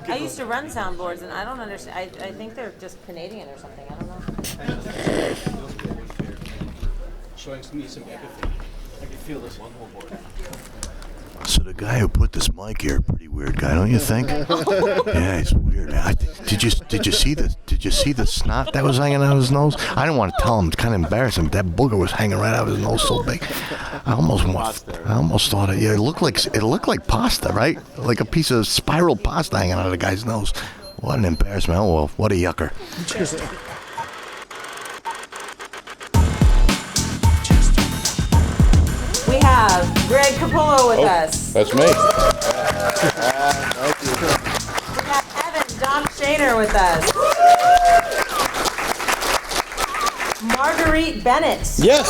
I used to run soundboards, and I don't understand. I think they're just Canadian or something. I don't know. Showing me some empathy. I can feel this one whole board. So the guy who put this mic here, pretty weird guy, don't you think? Yeah, he's weird. Did you see the snot that was hanging out of his nose? I didn't want to tell him. It's kind of embarrassing. That booger was hanging right out of his nose so big. I almost thought it looked like pasta, right? Like a piece of spiral pasta hanging out of the guy's nose. What an embarrassment. Oh well, what a yucker. We have Greg Capullo with us. That's me. We have Evan Doc Shaner with us. Marguerite Bennett. Yes.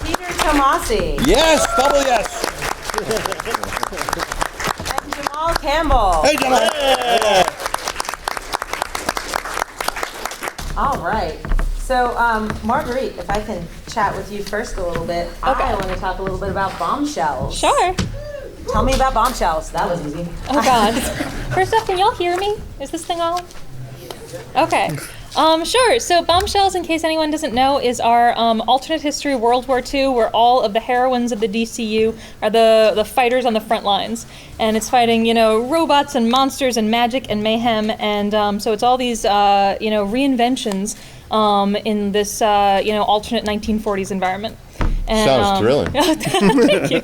Peter Tomasi. Yes. Double yes. And Jamal Campbell. Hey, Jamal. All right. So, Marguerite, if I can chat with you first a little bit, Okay. I want to talk a little bit about bombshells. Sure. Tell me about bombshells. That was easy. Oh God. First off, can y'all hear me? Is this thing on? Okay. Sure. So Bombshells, in case anyone doesn't know, is our alternate history World War II, where all of the heroines of the DCU are the fighters on the front lines, and it's fighting robots and monsters and magic and mayhem, and so it's all these reinventions in this alternate 1940s environment. And, Sounds thrilling. Thank you.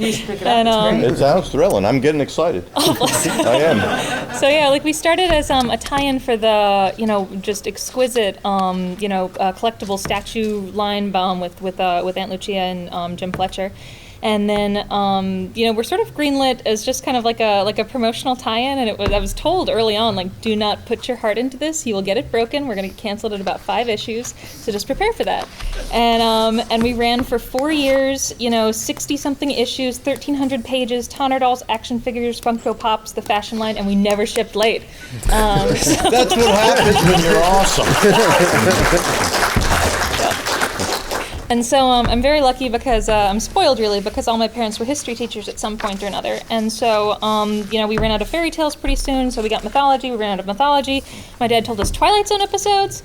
You should pick it up. And, It's great. It sounds thrilling. I'm getting excited. I am. So yeah, like we started as a tie-in for the just exquisite collectible statue line bomb with Aunt Lucia and Jim Fletcher, and then we're sort of greenlit as just kind of like a promotional tie-in, and I was told early on, like, do not put your heart into this, you will get it broken. We're going to cancel it at about 5 issues, so just prepare for that. And we ran for 4 years, 60-something issues, 1,300 pages, Tonner dolls, action figures, Funko Pops, the fashion line, and we never shipped late. That's what happens when you're awesome. And so I'm very lucky because I'm spoiled, really, because all my parents were history teachers at some point or another. And so, we ran out of fairy tales pretty soon, so we got mythology. We ran out of mythology. My dad told us Twilight Zone episodes,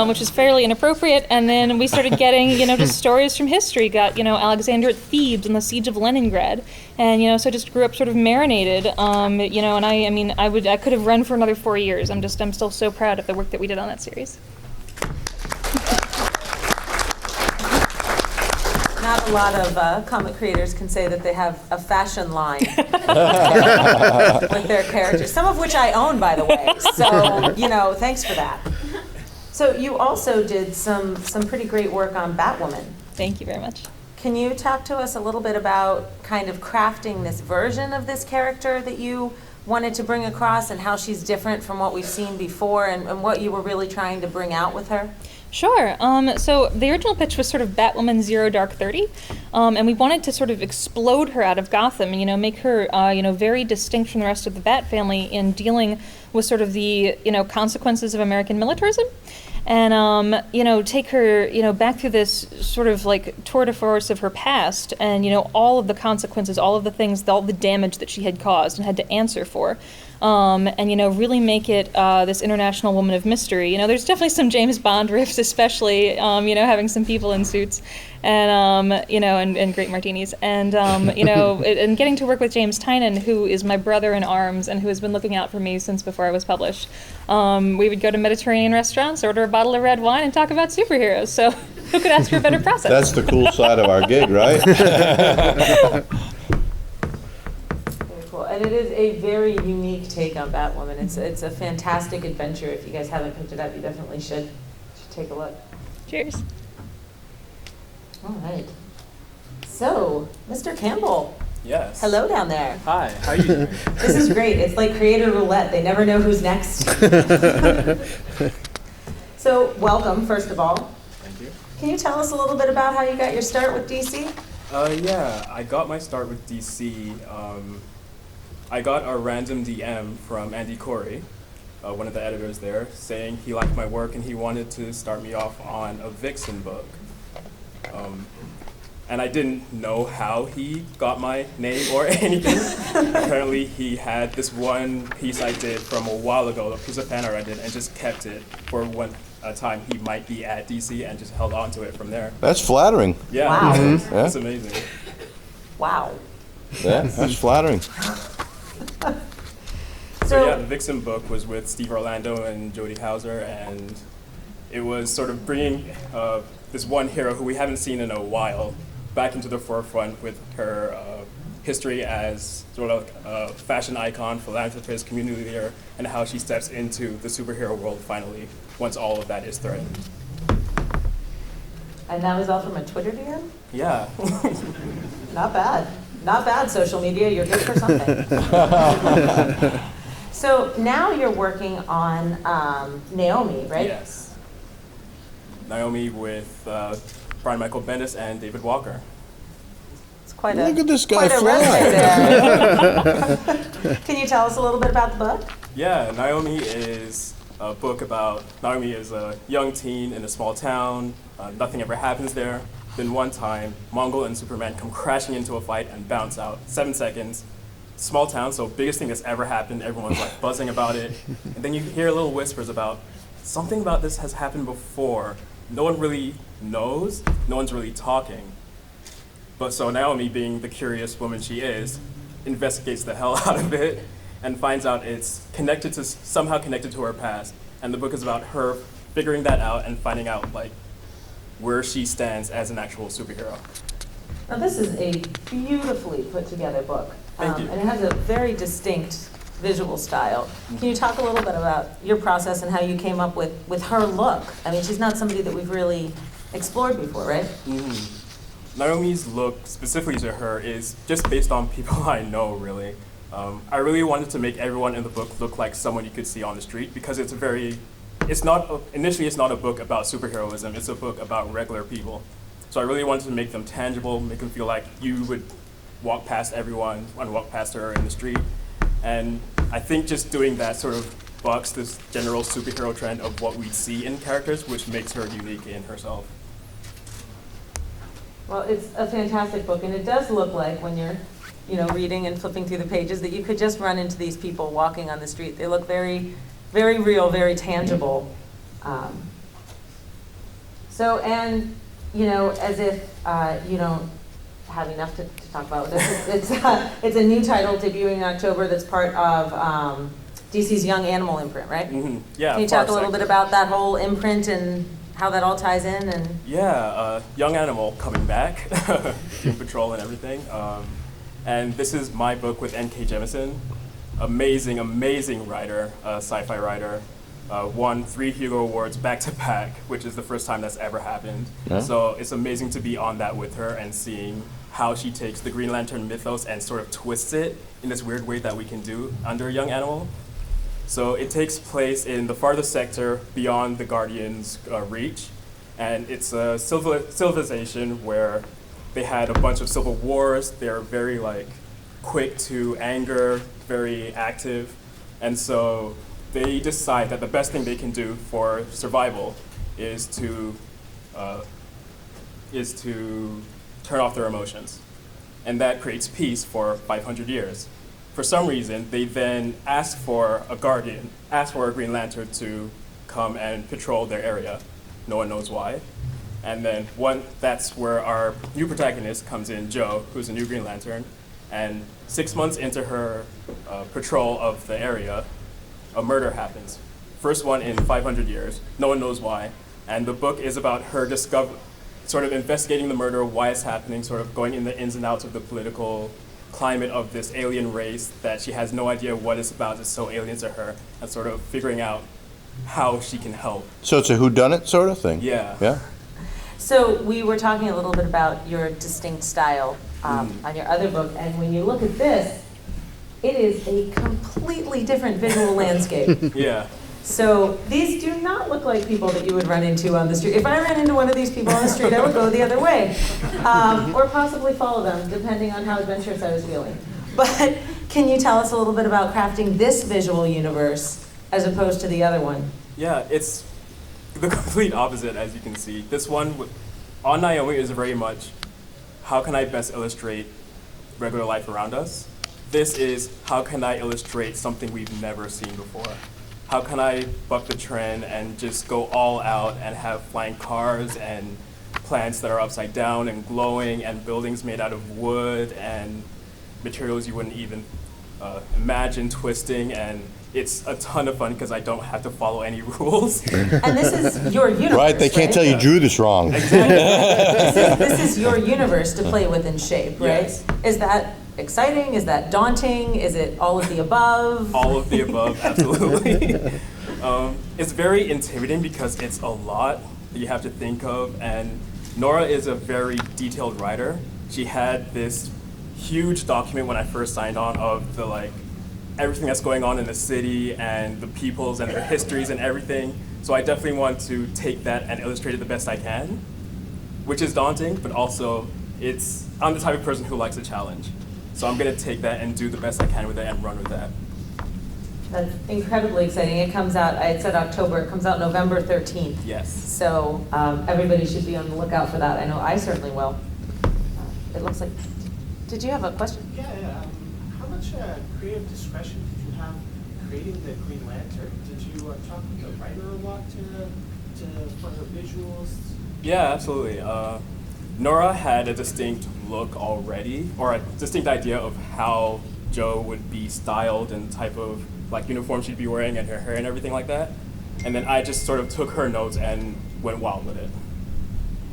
which is fairly inappropriate. And then we started getting, just stories from history. Got, Alexander at Thebes and the Siege of Leningrad. And, so I just grew up sort of marinated, and I could have run for another 4 years. I'm still so proud of the work that we did on that series. Not a lot of comic creators can say that they have a fashion line with their characters, some of which I own, by the way. So, thanks for that. So you also did some pretty great work on Batwoman. Thank you very much. Can you talk to us a little bit about kind of crafting this version of this character that you wanted to bring across, and how she's different from what we've seen before, and what you were really trying to bring out with her? Sure. So the original pitch was sort of Batwoman 0 Dark 30, and we wanted to sort of explode her out of Gotham and, make her, very distinct from the rest of the Bat family in dealing with sort of the, consequences of American militarism. And, take her, back through this sort of like tour de force of her past and, all of the consequences, all of the things, all the damage that she had caused and had to answer for. And, really make it this international woman of mystery. There's definitely some James Bond riffs, especially, having some people in suits and, and great martinis. And, and getting to work with James Tynan, who is my brother in arms and who has been looking out for me since before I was published. We would go to Mediterranean restaurants, order a bottle of red wine, and talk about superheroes. So who could ask for a better process? That's the cool side of our gig, right? And it is a very unique take on Batwoman. It's a fantastic adventure. If you guys haven't picked it up, you definitely should take a look. Cheers. All right. So, Mr. Campbell. Yes. Hello down there. Hi, how are you doing? This is great. It's like creator roulette. They never know who's next. So, welcome, first of all. Thank you. Can you tell us a little bit about how you got your start with DC? Yeah, I got my start with DC. I got a random DM from Andy Corey, one of the editors there, saying he liked my work and he wanted to start me off on a Vixen book. And I didn't know how he got my name or anything. Apparently, he had this one piece I did from a while ago, a piece of fan art I did, and just kept it for a time he might be at DC and just held on to it from there. That's flattering. Yeah, Wow. It's amazing. Wow. Yeah, that's flattering. So yeah, the Vixen book was with Steve Orlando and Jody Hauser, and it was sort of bringing this one hero who we haven't seen in a while back into the forefront with her history as sort of a fashion icon, philanthropist, community leader, and how she steps into the superhero world finally once all of that is threatened. And that was all from a Twitter DM? Yeah. Not bad. Not bad, social media. You're good for something. So now you're working on Naomi, right? Yes. Naomi with Brian Michael Bendis and David Walker. It's quite a Look at this guy quite a fly. resume there. Can you tell us a little bit about the book? Yeah, Naomi is a book about, Naomi is a young teen in a small town. Nothing ever happens there. Then one time, Mongol and Superman come crashing into a fight and bounce out. 7 seconds. Small town, so biggest thing that's ever happened. Everyone's like buzzing about it. And then you hear little whispers about, something about this has happened before. No one really knows. No one's really talking. But so Naomi, being the curious woman she is, investigates the hell out of it and finds out it's somehow connected to her past. And the book is about her figuring that out and finding out like where she stands as an actual superhero. Now, this is a beautifully put together book. Thank you. And it has a very distinct visual style. Can you talk a little bit about your process and how you came up with her look? I mean, she's not somebody that we've really explored before, right? Mm-hmm. Naomi's look, specifically to her, is just based on people I know, really. I really wanted to make everyone in the book look like someone you could see on the street because initially it's not a book about superheroism, it's a book about regular people. So I really wanted to make them tangible, make them feel like you would walk past everyone and walk past her in the street. And I think just doing that sort of bucks this general superhero trend of what we see in characters, which makes her unique in herself. Well, it's a fantastic book, and it does look like when you're, reading and flipping through the pages that you could just run into these people walking on the street. They look very, very real, very tangible. As if you don't have enough to talk about this, it's a new title debuting in October that's part of DC's Young Animal imprint, right? Mm-hmm. Yeah. Can you talk a little bit about that whole imprint and how that all ties in? And Yeah, Young Animal coming back, Doom Patrol and everything. And this is my book with N.K. Jemisin. Amazing, amazing writer, sci-fi writer. Won 3 Hugo Awards back to back, which is the first time that's ever happened. Yeah. So it's amazing to be on that with her and seeing how she takes the Green Lantern mythos and sort of twists it in this weird way that we can do under Young Animal. So it takes place in the farthest sector beyond the Guardians' reach, and it's a civilization where they had a bunch of civil wars. They're very quick to anger, very active, and so they decide that the best thing they can do for survival is to turn off their emotions, and that creates peace for 500 years. For some reason, they then ask for a Green Lantern to come and patrol their area. No one knows why. And then that's where our new protagonist comes in, Jo, who's a new Green Lantern. And 6 months into her patrol of the area, a murder happens. First one in 500 years. No one knows why. And the book is about her sort of investigating the murder, why it's happening, sort of going in the ins and outs of the political climate of this alien race that she has no idea what it's about, it's so alien to her, and sort of figuring out how she can help. So it's a whodunit sort of thing? Yeah. Yeah? so we were talking a little bit about your distinct style on your other book, and when you look at this, it is a completely different visual landscape. Yeah. So these do not look like people that you would run into on the street. If I ran into one of these people on the street, I would go the other way. Or possibly follow them, depending on how adventurous I was feeling. But can you tell us a little bit about crafting this visual universe as opposed to the other one? Yeah, it's the complete opposite, as you can see. This one on Naomi is very much how can I best illustrate regular life around us. This is, how can I illustrate something we've never seen before? How can I buck the trend and just go all out and have flying cars and plants that are upside down and glowing and buildings made out of wood and materials you wouldn't even imagine twisting, and it's a ton of fun because I don't have to follow any rules. And this is your universe, Right? They can't tell you drew this wrong. This is your universe to play with and shape, right? Yes. Is that exciting? Is that daunting? Is it all of the above? All of the above, absolutely. It's very intimidating because it's a lot that you have to think of, and Nora is a very detailed writer. She had this huge document when I first signed on of the everything that's going on in the city and the peoples and their histories and everything. So I definitely want to take that and illustrate it the best I can, which is daunting, but also I'm the type of person who likes a challenge. So I'm gonna take that and do the best I can with it and run with that. That's incredibly exciting. It comes out, I had said October, it comes out November 13th. Yes. So everybody should be on the lookout for that. I know I certainly will. It looks like, did you have a question? Yeah. How much creative discretion did you have creating the Green Lantern? Did you talk with the writer a lot for her visuals? Yeah, absolutely. Nora had a distinct look already, or a distinct idea of how Jo would be styled and type of uniform she'd be wearing and her hair and everything like that. And then I just sort of took her notes and went wild with it.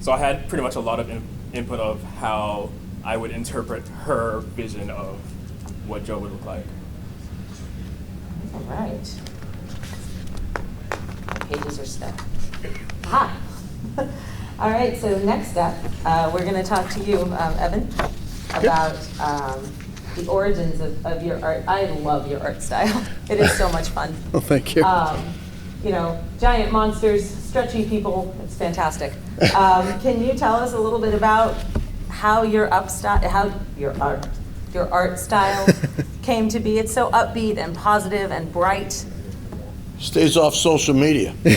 So I had pretty much a lot of input of how I would interpret her vision of what Jo would look like. All right. My pages are stuck. Aha. All right, so next up, we're going to talk to you, Evan, about the origins of your art. I love your art style. It is so much fun. Well, thank you. Giant monsters, stretchy people, it's fantastic. Can you tell us a little bit about how your art style came to be? It's so upbeat and positive and bright. Stays off social media. There.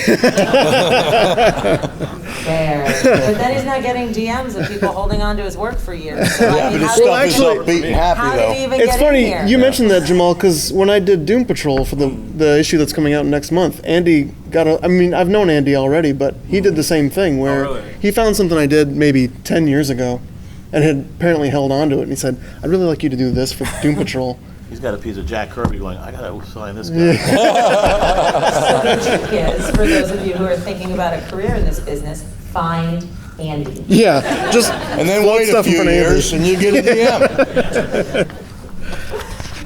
But then he's not getting DMs of people holding on to his work for years. So, Yeah, but his stuff is upbeat and happy, how did though. he even It's get funny in here? you mentioned that, Jamal, because when I did Doom Patrol for the issue that's coming out next month, Andy I've known Andy already, but he did the same thing where really? he found something I did maybe 10 years ago and had apparently held on to it, and he said, I'd really like you to do this for Doom Patrol. He's got a piece of Jack Kirby going, I gotta sign this guy. So the trick is, for those of you who are thinking about a career in this business, find Andy. Yeah, just And then float wait a stuff in few front of Andy. years and you get a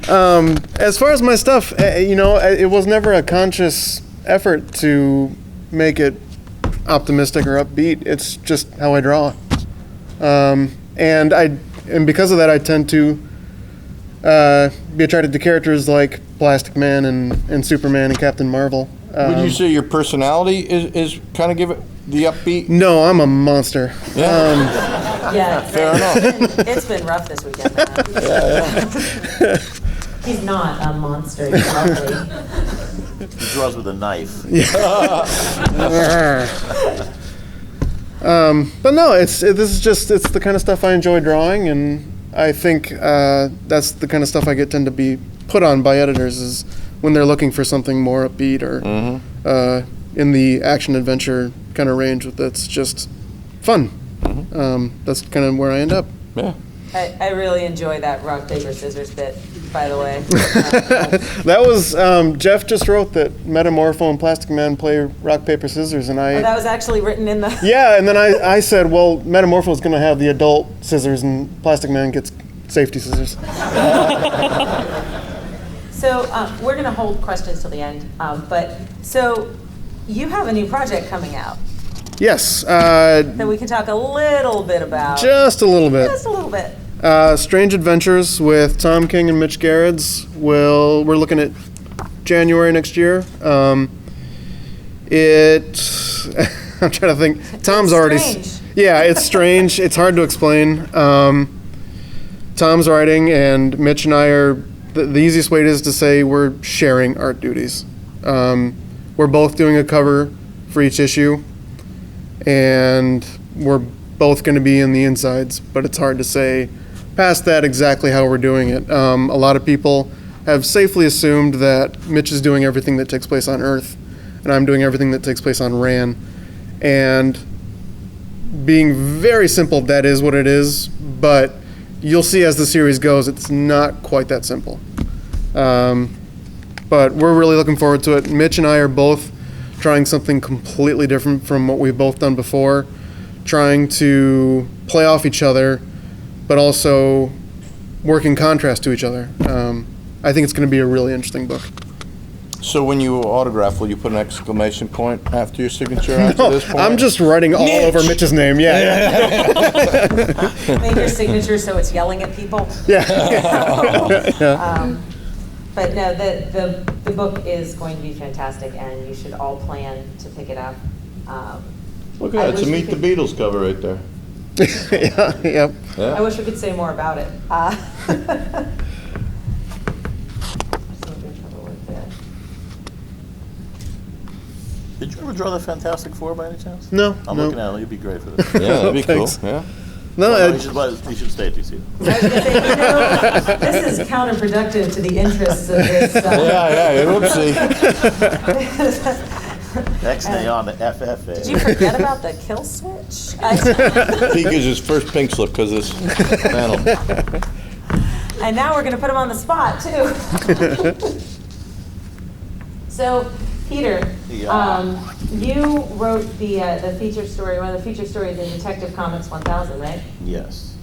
DM. As far as my stuff, it was never a conscious effort to make it optimistic or upbeat. It's just how I draw. And because of that, I tend to be attracted to characters like Plastic Man and Superman and Captain Marvel. Would you say your personality is kind of give it the upbeat? No, I'm a monster. Yeah, Fair enough. It's been rough this weekend, man. He's not a monster, he's lovely. He draws with a knife. But no, it's the kind of stuff I enjoy drawing, and I think that's the kind of stuff I tend to be put on by editors is when they're looking for something more upbeat or in the action adventure kind of range that's just fun. That's kind of where I end up. Yeah. I really enjoy that rock, paper, scissors bit, by the way. That was Jeff just wrote that Metamorpho and Plastic Man play rock, paper, scissors, and That was actually written in the... yeah, and then I said, well, Metamorpho is going to have the adult scissors, and Plastic Man gets safety scissors. So we're going to hold questions till the end, so you have a new project coming out Yes, that we can talk a little bit about. just a little bit. Just a little bit. Strange Adventures with Tom King and Mitch Gerrits. We're looking at January next year. I'm trying to think. Tom's already. Strange. Yeah, it's strange. It's hard to explain. Tom's writing, and Mitch and I are. The easiest way is to say we're sharing art duties. We're both doing a cover for each issue, and we're both going to be in the insides, but it's hard to say past that exactly how we're doing it. A lot of people have safely assumed that Mitch is doing everything that takes place on Earth, and I'm doing everything that takes place on Ran. And being very simple, that is what it is, but you'll see as the series goes, it's not quite that simple. But we're really looking forward to it. Mitch and I are both trying something completely different from what we've both done before, trying to play off each other, but also work in contrast to each other. I think it's going to be a really interesting book. So when you autograph, will you put an exclamation point after your signature after this point? I'm just writing all over Mitch's name. Yeah. Make your signature so it's yelling at people. Yeah. But no, the book is going to be fantastic, and you should all plan to pick it up. Look at that, it's a Meet the Beatles cover right there. Yep. Yeah. I wish we could say more about it. Did you ever draw the Fantastic Four by any chance? No. I'm no. looking at it. You'd be great for this. Yeah, that'd be cool. Thanks. Yeah. No, Well, you should stay at DC. I was gonna say, this is counterproductive to the interests of this. Yeah, whoopsie. Next day on the FFA. Did you forget about the kill switch? He gives his first pink slip because of this panel. And now we're going to put him on the spot, too. So, Peter, you wrote the feature story, one of the feature stories in Detective Comics 1000, right? Yes.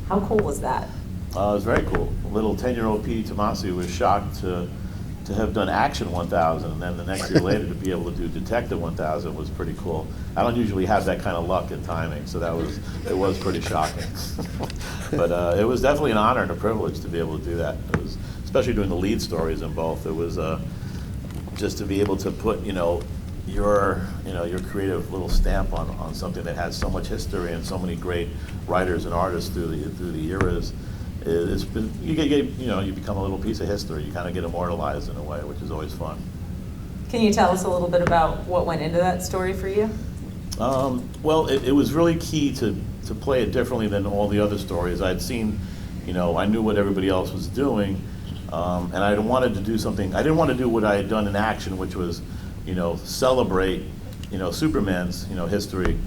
How cool was that? It was very cool. Little 10-year-old P.D. Tomasi was shocked to have done Action 1000, and then the next year later to be able to do Detective 1000 was pretty cool. I don't usually have that kind of luck and timing, so it was pretty shocking. But it was definitely an honor and a privilege to be able to do that. It was, especially doing the lead stories in both. It was just to be able to put your creative little stamp on something that has so much history and so many great writers and artists through the eras. It's been, you become a little piece of history. You kind of get immortalized in a way, which is always fun. Can you tell us a little bit about what went into that story for you? Well, it was really key to play it differently than all the other stories. I'd seen, I knew what everybody else was doing, and I wanted to do something. I didn't want to do what I had done in Action, which was, celebrate, Superman's, history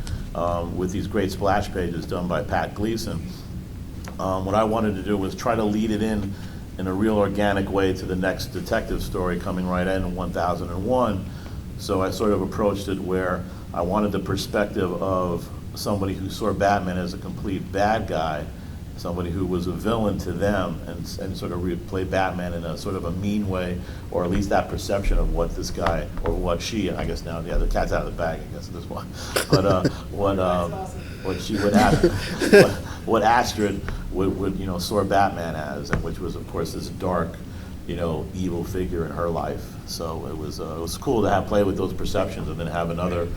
with these great splash pages done by Pat Gleason. What I wanted to do was try to lead it in a real organic way to the next detective story coming right in 1001. So I sort of approached it where I wanted the perspective of somebody who saw Batman as a complete bad guy, somebody who was a villain to them, and sort of play Batman in a sort of a mean way, or at least that perception of what this guy, or what she, I guess now, the cat's out of the bag, I guess, at this point. But what she would have, what Astrid would saw Batman as, and which was, of course, this dark, evil figure in her life. So it was cool to play with those perceptions, and then have another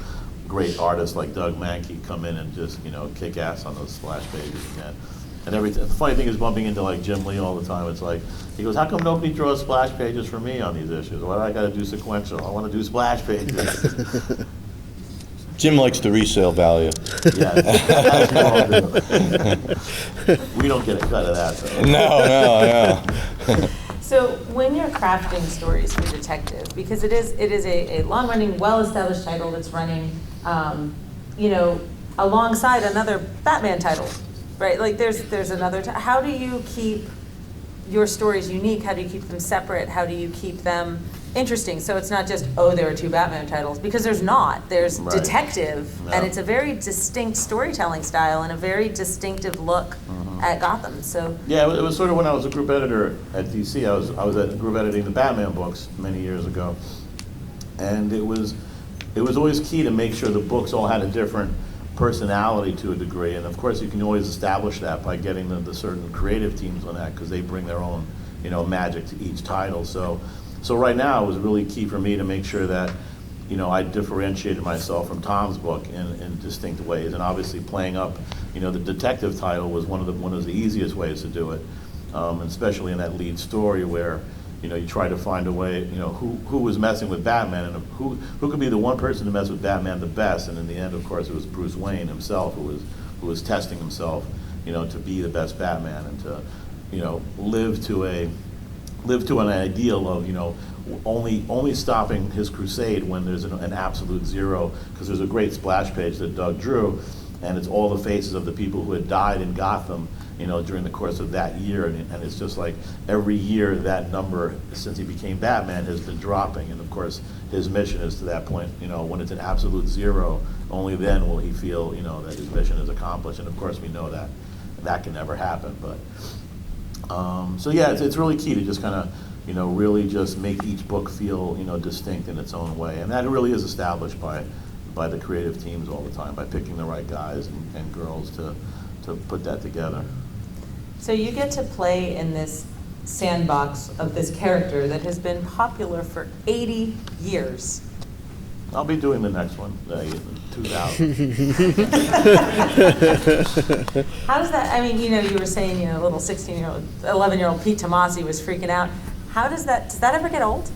great artist like Doug Mankey come in and just kick ass on those splash pages again. And everything. The funny thing is bumping into like Jim Lee all the time. It's like he goes, "How come nobody draws splash pages for me on these issues? Why do I got to do sequential? I want to do splash pages." Jim likes the resale value. Yeah, we don't get a cut of that though. No. So when you're crafting stories for Detective, because it is a long-running, well-established title that's running, alongside another Batman title, right? Like there's another. How do you keep your stories unique? How do you keep them separate? How do you keep them interesting? So it's not just, there are two Batman titles, because there's not. There's Right. Detective, No. and it's a very distinct storytelling style and a very distinctive look at Gotham. So Yeah, it was sort of when I was a group editor at DC. I was at group editing the Batman books many years ago, and it was always key to make sure the books all had a different personality to a degree. And of course, you can always establish that by getting the certain creative teams on that, because they bring their own magic to each title. So right now, it was really key for me to make sure that I differentiated myself from Tom's book in distinct ways, and obviously playing up, the detective title was one of the easiest ways to do it, and especially in that lead story where, you try to find a way, who was messing with Batman, and who could be the one person to mess with Batman the best, and in the end, of course, it was Bruce Wayne himself who was who was testing himself, to be the best Batman and to, live to an ideal of, only stopping his crusade when there's an absolute zero, because there's a great splash page that Doug drew, and it's all the faces of the people who had died in Gotham, during the course of that year, and it's just like every year that number, since he became Batman, has been dropping, and of course his mission is to that point, when it's an absolute zero, only then will he feel, that his mission is accomplished, and of course we know that can never happen, but, so yeah, it's really key to just kind of, really just make each book feel, distinct in its own way, and that really is established by the creative teams all the time, by picking the right guys and girls to put that together. So you get to play in this sandbox of this character that has been popular for 80 years. I'll be doing the next one, 2000. How does that, I mean, you were saying, little 16-year-old, 11-year-old Pete Tomasi was freaking out. How does that ever get old?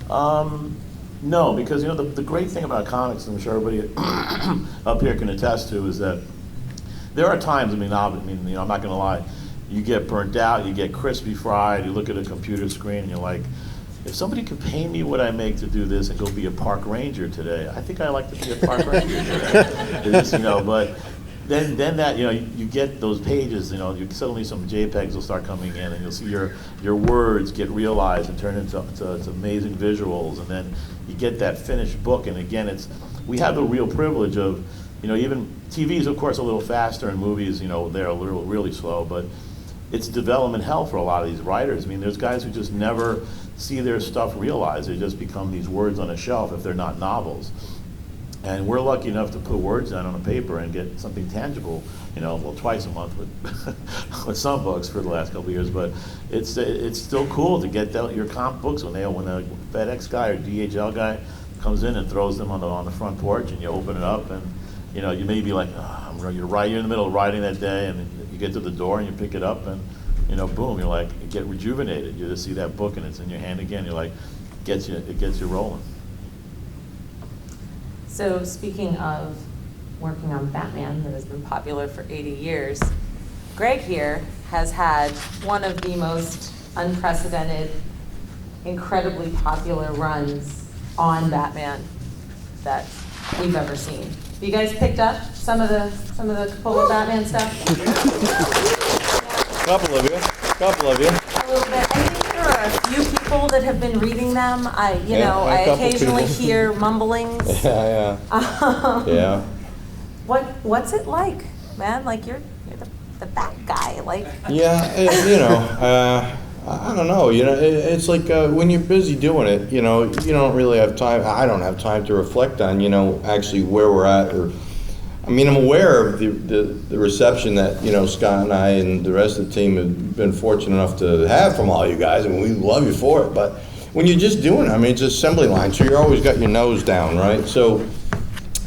No, because, the great thing about comics, and I'm sure everybody up here can attest to, is that there are times, I'm not going to lie, you get burnt out, you get crispy fried, you look at a computer screen and you're like, if somebody could pay me what I make to do this and go be a park ranger today, I think I'd like to be a park ranger today. But then that, you get those pages, you suddenly some JPEGs will start coming in and you'll see your words get realized and turn into amazing visuals, and then you get that finished book, and again, we have the real privilege of, even TV's of course a little faster, and movies, they're a little really slow, but it's development hell for a lot of these writers. There's guys who just never see their stuff realized. They just become these words on a shelf if they're not novels. And we're lucky enough to put words down on a paper and get something tangible, twice a month with some books for the last couple of years. But it's still cool to get your comp books when a FedEx guy or DHL guy comes in and throws them on the front porch, and you open it up, and you may be like, you're in the middle of writing that day, and you get to the door and you pick it up, and boom, you're like, you get rejuvenated. You just see that book and it's in your hand again. You're like, it gets you rolling. So speaking of working on Batman that has been popular for 80 years, Greg here has had one of the most unprecedented, incredibly popular runs on Batman that we've ever seen. You guys picked up some of the Capullo Batman stuff? Couple of you. A little bit. I think there are a few people that have been reading them. I a couple occasionally people. hear mumblings. Yeah. Yeah. What's it like, man? Like you're the Bat guy. Like. Yeah, I don't know. It's like when you're busy doing it, you don't really have time. I don't have time to reflect on, actually where we're at. I'm aware of the reception that, Scott and I and the rest of the team have been fortunate enough to have from all you guys, and we love you for it. But when you're just doing it, it's assembly line, so you're always got your nose down, right? So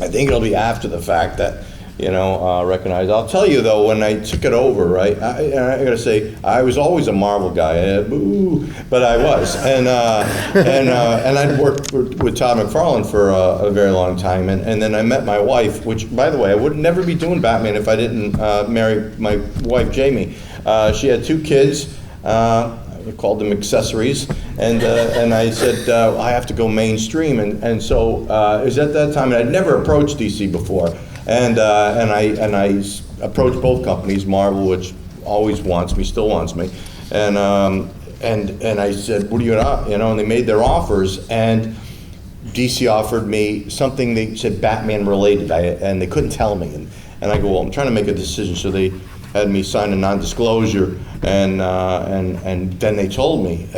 I think it'll be after the fact that, recognize. I'll tell you though, when I took it over, right, I gotta say, I was always a Marvel guy, but I was, and I'd worked with Todd McFarlane for a very long time, and then I met my wife, which, by the way, I would never be doing Batman if I didn't marry my wife, Jamie. She had 2 kids. I called them accessories, and I said, I have to go mainstream, and so it was at that time, and I'd never approached DC before, and I approached both companies, Marvel, which always wants me, still wants me, and I said, what do you got? And they made their offers, and DC offered me something, they said Batman related, and they couldn't tell me, and I go, well, I'm trying to make a decision, so they had me sign a non-disclosure, and then they told me,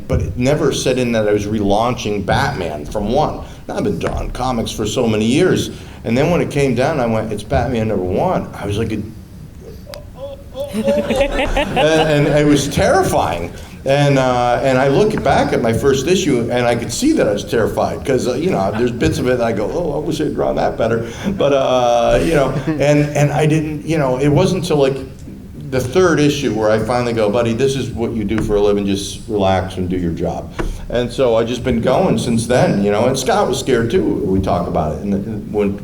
but it never said in that I was relaunching Batman from 1. Now, I've been drawing comics for so many years, and then when it came down, I went, it's Batman #1. I was like, and it was terrifying. And I look back at my first issue, and I could see that I was terrified, because there's bits of it that I go, oh, I wish I'd drawn that better. But and I didn't, it wasn't until like the 3rd issue where I finally go, buddy, this is what you do for a living, just relax and do your job. And so I just been going since then, and Scott was scared too. We talk about it, and when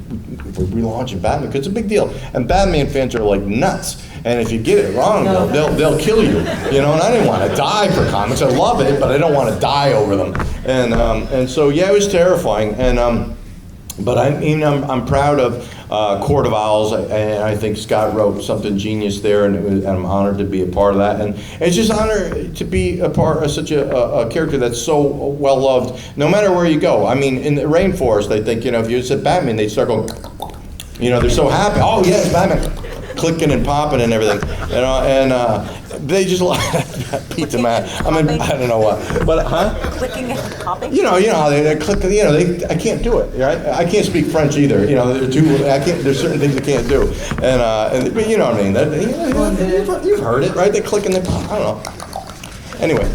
relaunching Batman, because it's a big deal. And Batman fans are like nuts. And if you get it wrong, they'll kill you. You know, and I didn't want to die for comics. I love it, but I don't want to die over them. And so, yeah, it was terrifying. And but I'm proud of Court of Owls, and I think Scott wrote something genius there, and I'm honored to be a part of that. And it's just an honor to be a part of such a character that's so well loved, no matter where you go. I mean, in the rainforest, I think, you know, if you said Batman, they'd start going, you know, they're so happy. Oh, yes, Batman. Clicking and popping and everything, you know, and they just pizza man. I mean, I don't know what, but Clicking and popping. You know how they click. You know, I can't do it. Right? I can't speak French either. You know, I can't. There's certain things I can't do, and but you know what I mean. You've heard it, right? They click and they pop. I don't know. Anyway,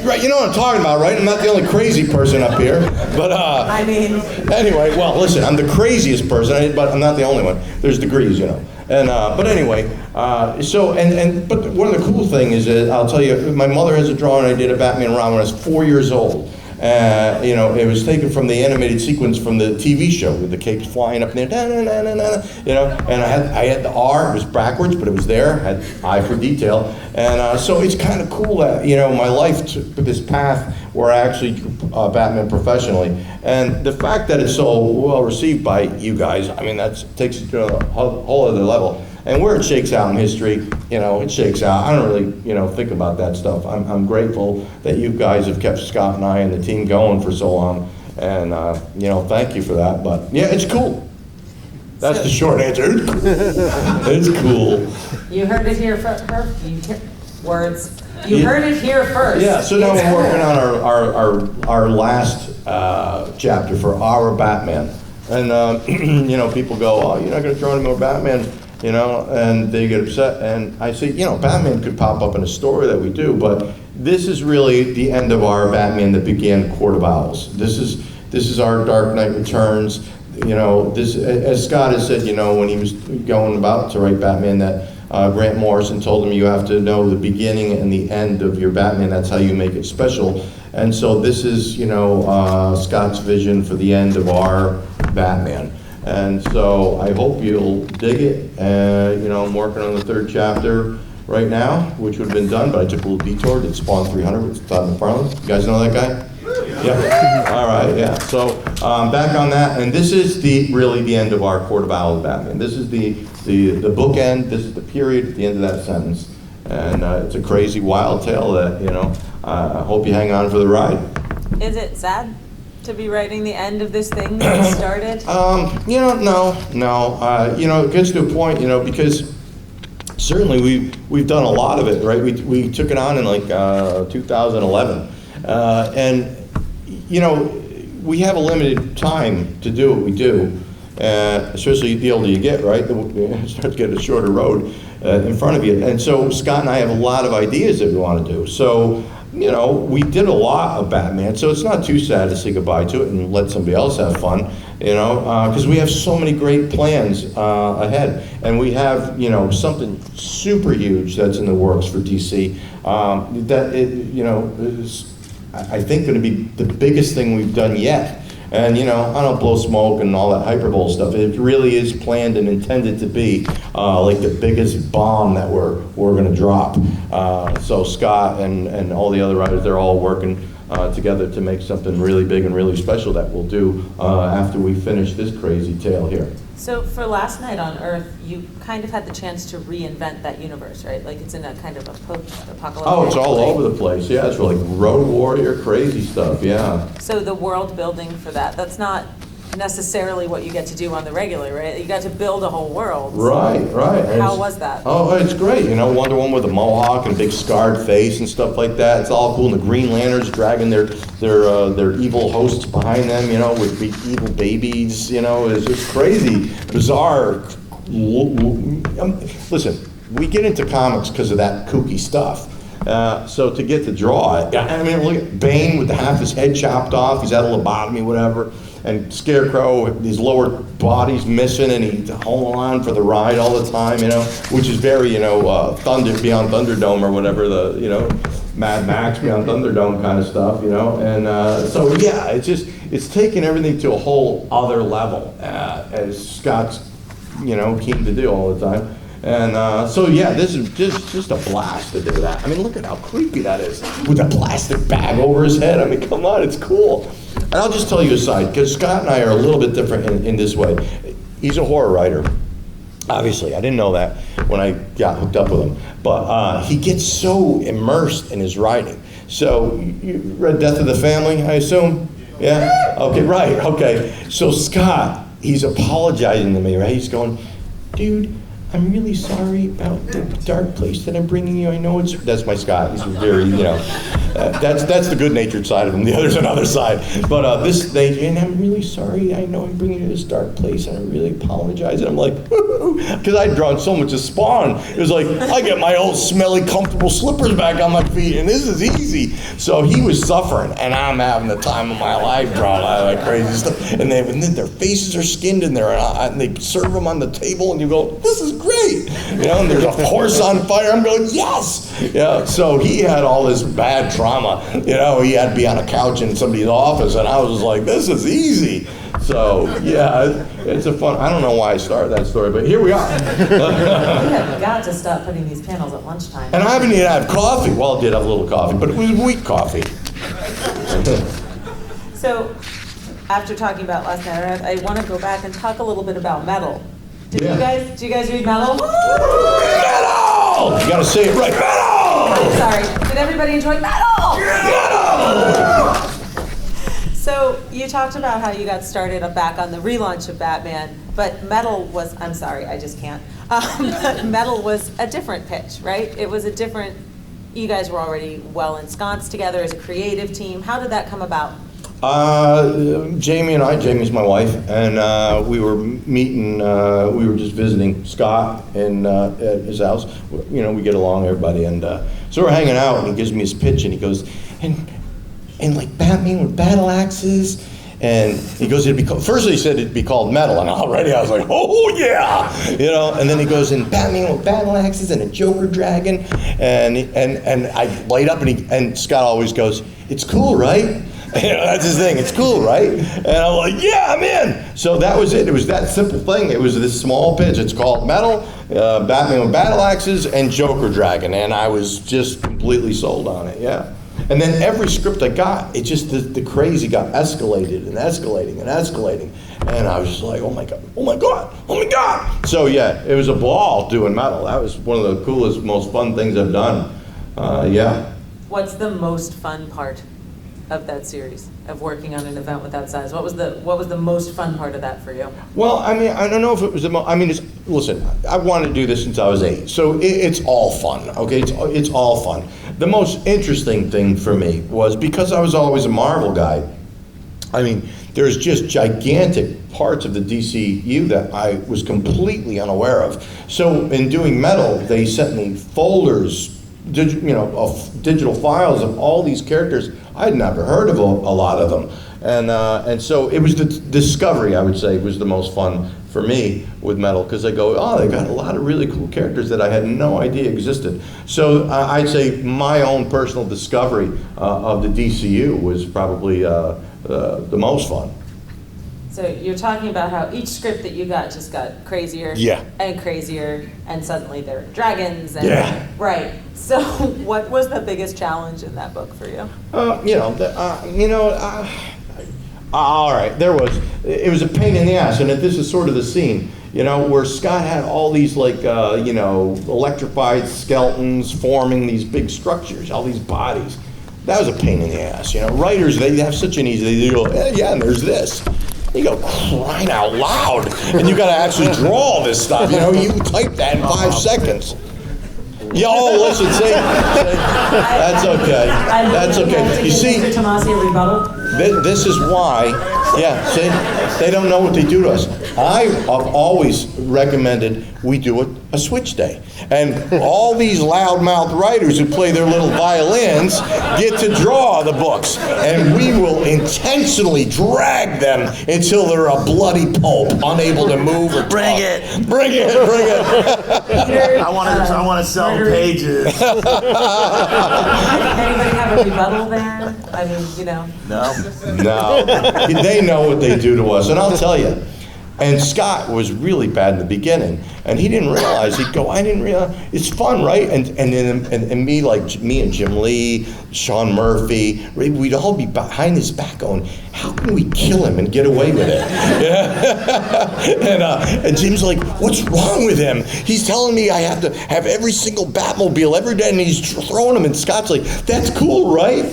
right? You know what I'm talking about, right? I'm not the only crazy person up here, but I mean. Anyway, well, listen, I'm the craziest person, but I'm not the only one. There's degrees, you know. And but anyway, but one of the cool things is that I'll tell you, my mother has a drawing I did of Batman Ron when I was 4 years old. You know, it was taken from the animated sequence from the TV show with the capes flying up there, you know, and I had the R, it was backwards, but it was there, had eye for detail. And so it's kind of cool that, you know, my life took this path where I actually drew Batman professionally. And the fact that it's so well received by you guys, I mean, that takes it to a whole other level. And where it shakes out in history, you know, it shakes out. I don't really, you know, think about that stuff. I'm grateful that you guys have kept Scott and I and the team going for so long. And, you know, thank you for that. But, yeah, it's cool. That's the short answer. It's cool. You heard it here first. Words. You heard it here first. Yeah, so now we're working on our last chapter for our Batman. And, you know, people go, oh, you're not going to draw any more Batman, you know, and they get upset. And I say, you know, Batman could pop up in a story that we do, but this is really the end of our Batman that began Court of Owls. This is our Dark Knight Returns. You know, this, as Scott has said, you know, when he was going about to write Batman, that Grant Morrison told him you have to know the beginning and the end of your Batman. That's how you make it special. And so this is, you know, Scott's vision for the end of our Batman. And so I hope you'll dig it. You know, I'm working on the third chapter right now, which would have been done, but I took a little detour. Did Spawn 300 with Todd McFarlane. You guys know that guy? Yeah. All right, yeah. So back on that, and this is really the end of our Court of Owls Batman. This is the bookend. This is the period at the end of that sentence, and it's a crazy, wild tale that, you know, I hope you hang on for the ride. Is it sad to be writing the end of this thing that you started? You know, no. You know, it gets to a point, you know, because certainly we've done a lot of it, right? We took it on in like 2011. And, you know, we have a limited time to do what we do, especially the older you get, right? You start to get a shorter road in front of you. And so Scott and I have a lot of ideas that we want to do. So, you know, we did a lot of Batman, so it's not too sad to say goodbye to it and let somebody else have fun, you know, because we have so many great plans ahead. And we have, you know, something super huge that's in the works for DC that, you know, is, I think, going to be the biggest thing we've done yet. And, you know, I don't blow smoke and all that hyperbole stuff. It really is planned and intended to be like the biggest bomb that we're going to drop. So Scott and all the other writers, they're all working together to make something really big and really special that we'll do after we finish this crazy tale here. So for Last Night on Earth, you kind of had the chance to reinvent that universe, right? Like it's in a kind of a post-apocalyptic. Oh, it's all over the place. Yeah, it's like Road Warrior, crazy stuff. Yeah. So the world building for that's not necessarily what you get to do on the regular, right? You got to build a whole world. Right. How was that? Oh, it's great. You know, Wonder Woman with a mohawk and a big scarred face and stuff like that. It's all cool. And the Green Lanterns dragging their evil hosts behind them, you know, with big evil babies. You know, it's just crazy, bizarre. Listen, we get into comics because of that kooky stuff. So to get to draw it, I mean, look at Bane with half his head chopped off. He's had a lobotomy, whatever. And Scarecrow, his lower body's missing, and he's holding on for the ride all the time, you know, which is very, you know, Thunder Beyond Thunderdome or whatever, the, you know, Mad Max Beyond Thunderdome kind of stuff, you know. And so yeah, it's taken everything to a whole other level, as Scott's, you know, keen to do all the time. And so yeah, this is just a blast to do that. I mean, look at how creepy that is with a plastic bag over his head. I mean, come on, it's cool. And I'll just tell you a side, because Scott and I are a little bit different in this way. He's a horror writer. Obviously, I didn't know that when I got hooked up with him. But he gets so immersed in his writing. So you read Death of the Family, I assume? Yeah? Okay, right, okay. So Scott, he's apologizing to me, right? He's going, dude, I'm really sorry about the dark place that I'm bringing you. I know that's my Scott. He's very, you know, that's the good-natured side of him. The other's another side. But and I'm really sorry. I know I'm bringing you to this dark place, and I really apologize. And I'm like, because I'd drawn so much of Spawn. It was like, I get my old smelly, comfortable slippers back on my feet, and this is easy. So he was suffering, and I'm having the time of my life drawing all that crazy stuff. And then their faces are skinned in there, and they serve them on the table, and you go, this is great, you know, and there's a horse on fire. I'm going, yes, yeah. So he had all this bad trauma, you know. He had to be on a couch in somebody's office, and I was like, this is easy. So yeah, it's a fun. I don't know why I started that story, but here we are. We have got to stop putting these panels at lunchtime. And I haven't even had coffee. Well, I did have a little coffee, but it was weak coffee. So, after talking about last night, I want to go back and talk a little bit about metal. Do you guys read metal? Metal! You gotta say it right. Metal! Sorry. Did everybody enjoy metal? Metal! So you talked about how you got started back on the relaunch of Batman, but metal was, I'm sorry, I just can't. Metal was a different pitch, right? It was a different, you guys were already well ensconced together as a creative team. How did that come about? Jamie and I, Jamie's my wife, and we were meeting, we were just visiting Scott at his house. You know, we get along, everybody, and so we're hanging out, and he gives me his pitch, and he goes, and like Batman with battle axes, and he goes, it'd be called, first he said it'd be called metal, and already I was like, oh yeah, you know, and then he goes, and Batman with battle axes and a Joker dragon, and I light up, and Scott always goes, it's cool, right? You know, that's his thing. It's cool, right? And I'm like, yeah, I'm in. So that was it. It was that simple thing. It was this small pitch. It's called Metal, Batman with battle axes, and Joker Dragon. And I was just completely sold on it, yeah. And then every script I got, it just, the crazy got escalated and escalating and escalating. And I was just like, oh my God, oh my God, oh my God. So yeah, it was a ball doing Metal. That was one of the coolest, most fun things I've done, yeah. What's the most fun part of that series, of working on an event with that size? What was the most fun part of that for you? Well, I mean, I don't know if it was the most, I mean, listen, I wanted to do this since I was 8, so it's all fun, okay? It's all fun. The most interesting thing for me was, because I was always a Marvel guy, I mean, there's just gigantic parts of the DCU that I was completely unaware of. So in doing Metal, they sent me folders, of digital files of all these characters. I'd never heard of a lot of them. And so it was the discovery, I would say, was the most fun for me with Metal, because I go, oh, they got a lot of really cool characters that I had no idea existed. So I'd say my own personal discovery of the DCU was probably the most fun. So you're talking about how each script that you got just got crazier and crazier, and suddenly there are dragons. And, right. So what was the biggest challenge in that book for you? All right, it was a pain in the ass, and this is sort of the scene, where Scott had all these electrified skeletons forming these big structures, all these bodies. That was a pain in the ass, Writers, they have such an easy, they go, and there's this. You go, crying out loud, and you got to actually draw all this stuff. You type that in 5 seconds. Listen, see, that's okay. That's okay. You see, Tomasi, a rebuttal. this is why. Yeah, see, they don't know what they do to us. I've always recommended we do a switch day. And all these loudmouth writers who play their little violins get to draw the books. And we will intentionally drag them until they're a bloody pulp, unable to move or talk. Bring it. Bring it, bring it. I want to sell pages. Anybody have a rebuttal there? I mean, you know. No. No, they know what they do to us, and I'll tell you. And Scott was really bad in the beginning, and he didn't realize. He'd go, "I didn't realize it's fun, right?" And me, like me and Jim Lee, Sean Murphy, we'd all be behind his back going, "How can we kill him and get away with it?" And Jim's like, "What's wrong with him? He's telling me I have to have every single Batmobile every day, and he's throwing them." And Scott's like, "That's cool, right?"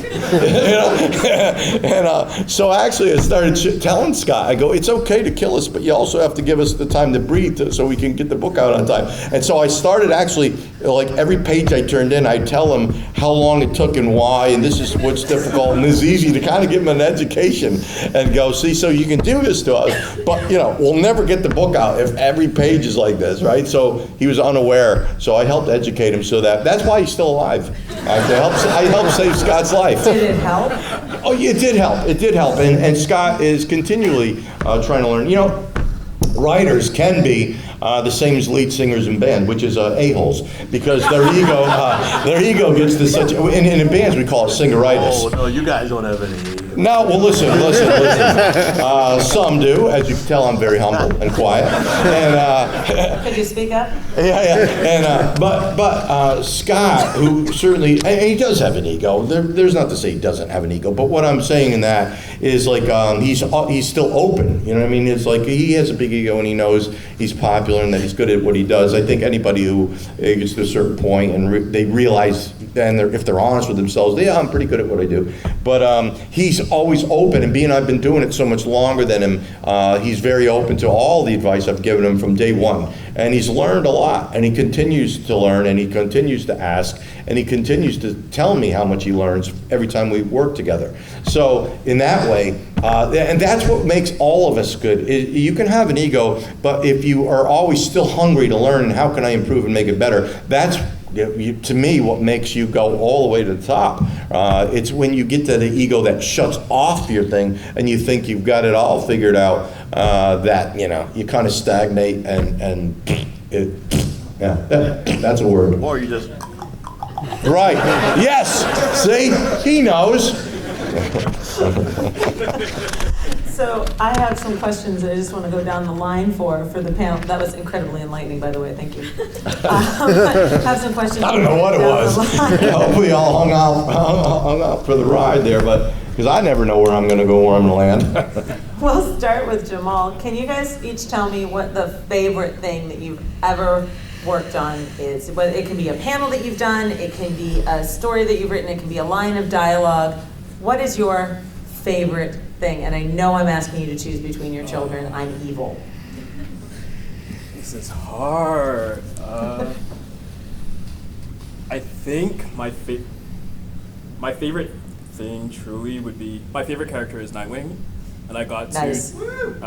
So actually, I started telling Scott, I go, "It's okay to kill us, but you also have to give us the time to breathe so we can get the book out on time." And so I started actually, like every page I turned in, I'd tell him how long it took and why, and this is what's difficult and this is easy, to kind of give him an education and go, "See, so you can do this to us, but we'll never get the book out if every page is like this, right?" So he was unaware, so I helped educate him so that's why he's still alive. I helped save Scott's life. Did it help? Oh, yeah, it did help. It did help, and Scott is continually trying to learn. Writers can be the same as lead singers in band, which is a-holes, because their ego gets to such. In bands we call it singeritis. Oh no, you guys don't have any. No, well, listen. Some do. As you can tell, I'm very humble and quiet. And Could you speak up? yeah. And but Scott, who certainly, and he does have an ego. There's not to say he doesn't have an ego, but what I'm saying in that is like he's still open. You know what I mean? It's like he has a big ego and he knows he's popular and that he's good at what he does. I think anybody who gets to a certain point and they realize, and if they're honest with themselves, yeah, I'm pretty good at what I do. But he's always open, and being I've been doing it so much longer than him, he's very open to all the advice I've given him from day one. And he's learned a lot, and he continues to learn, and he continues to ask, and he continues to tell me how much he learns every time we work together. So in that way, and that's what makes all of us good. You can have an ego, but if you are always still hungry to learn and how can I improve and make it better, that's to me what makes you go all the way to the top. It's when you get to the ego that shuts off your thing and you think you've got it all figured out, that you kind of stagnate and that's a word. Or you just. Right. Yes. See, he knows. So I have some questions that I just want to go down the line for the panel. That was incredibly enlightening, by the way. Thank you. I have some questions. I don't know what it was. Hopefully we all hung out for the ride there, but because I never know where I'm going to go, where I'm going to land. We'll start with Jamal. Can you guys each tell me what the favorite thing that you've ever worked on is? Whether it can be a panel that you've done, it can be a story that you've written, it can be a line of dialogue. What is your favorite thing? And I know I'm asking you to choose between your children. I'm evil. This is hard. I think my favorite thing truly would be, my favorite character is Nightwing, and I got to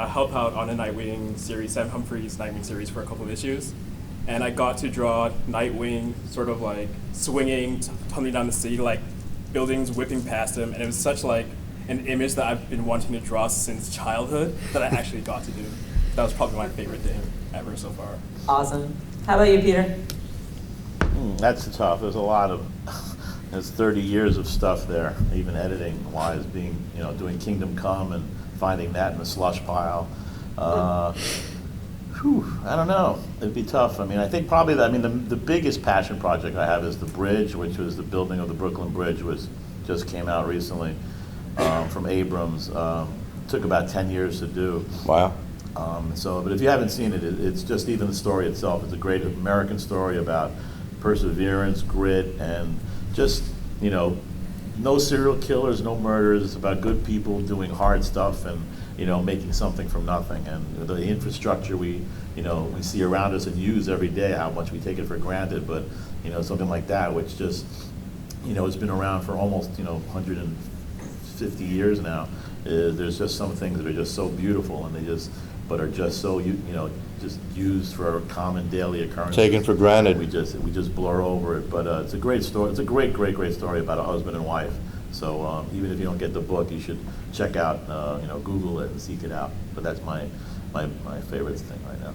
help out on a Nightwing series, Sam Humphrey's Nightwing series, for a couple of issues. And I got to draw Nightwing sort of like swinging, tumbling down the city, like buildings whipping past him, and it was such like an image that I've been wanting to draw since childhood that I actually got to do. That was probably my favorite thing ever so far. Awesome. How about you, Peter? That's tough. There's a lot of, there's 30 years of stuff there, even editing wise, being, doing Kingdom Come and finding that in the slush pile. I don't know. It'd be tough. I mean, I think probably the biggest passion project I have is the bridge, which was the building of the Brooklyn Bridge, which just came out recently from Abrams. Took about 10 years to do. Wow. But if you haven't seen it, it's just even the story itself. It's a great American story about perseverance, grit, and just, no serial killers, no murders. It's about good people doing hard stuff and, making something from nothing. And the infrastructure we see around us and use every day, how much we take it for granted, but, something like that, which just, it's been around for almost, 150 years now. There's just some things that are just so beautiful, and but are just so just used for common daily occurrences. Taken for granted. We just blur over it. But it's a great story. It's a great story about a husband and wife. So even if you don't get the book, you should check out, Google it and seek it out. But that's my favorite thing right now.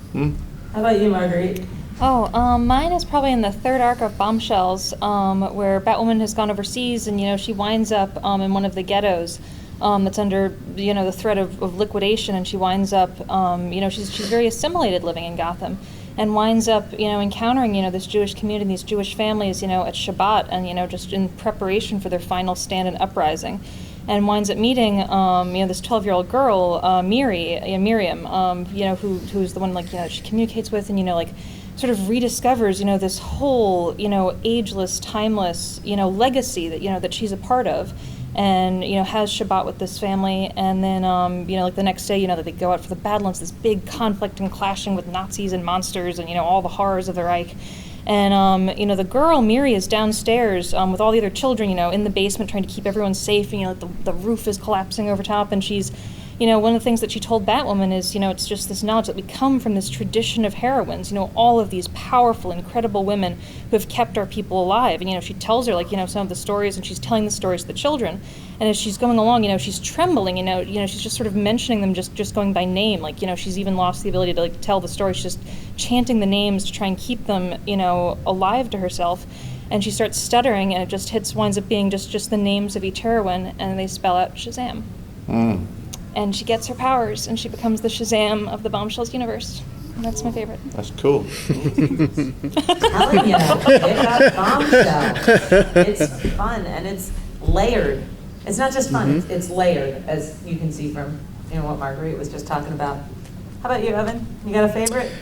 How about you, Marguerite? Mine is probably in the third arc of Bombshells, where Batwoman has gone overseas and, she winds up in one of the ghettos that's under, the threat of liquidation, and she winds up, she's very assimilated living in Gotham, and winds up, encountering, this Jewish community, these Jewish families, at Shabbat, and, just in preparation for their final stand and uprising. And winds up meeting, this 12-year-old girl, Miriam, who's the one, she communicates with, and, sort of rediscovers, this whole, ageless, timeless, legacy that, that she's a part of, and, has Shabbat with this family, and then, the next day, that they go out for the battle, and it's this big conflict and clashing with Nazis and monsters and, all the horrors of the Reich. And, the girl, Miri, is downstairs with all the other children, in the basement trying to keep everyone safe. And, the roof is collapsing over top. And she's, one of the things that she told Batwoman is, it's just this knowledge that we come from this tradition of heroines, all of these powerful, incredible women who have kept our people alive. And, she tells her, some of the stories, and she's telling the stories to the children. And as she's going along, she's trembling, she's just sort of mentioning them, just going by name. She's even lost the ability to, tell the story. She's just chanting the names to try and keep them, alive to herself. And she starts stuttering, and it just winds up being just the names of each heroine, and they spell out Shazam. And she gets her powers, and she becomes the Shazam of the Bombshells universe. And that's my favorite. That's cool. Telling you, pick up Bombshell. It's fun, and it's layered. It's not just fun, it's layered, as you can see from what Marguerite was just talking about. How about you, Evan? You got a favorite?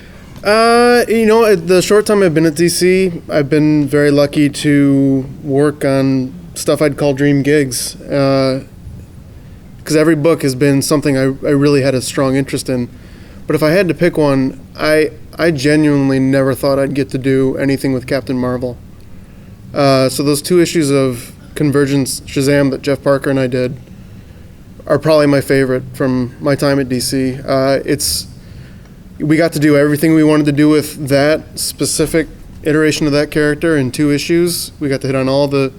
The short time I've been at DC, I've been very lucky to work on stuff I'd call dream gigs. Because every book has been something I really had a strong interest in. But if I had to pick one, I genuinely never thought I'd get to do anything with Captain Marvel. So those 2 issues of Convergence Shazam that Jeff Parker and I did are probably my favorite from my time at DC. We got to do everything we wanted to do with that specific iteration of that character in 2 issues. We got to hit on all the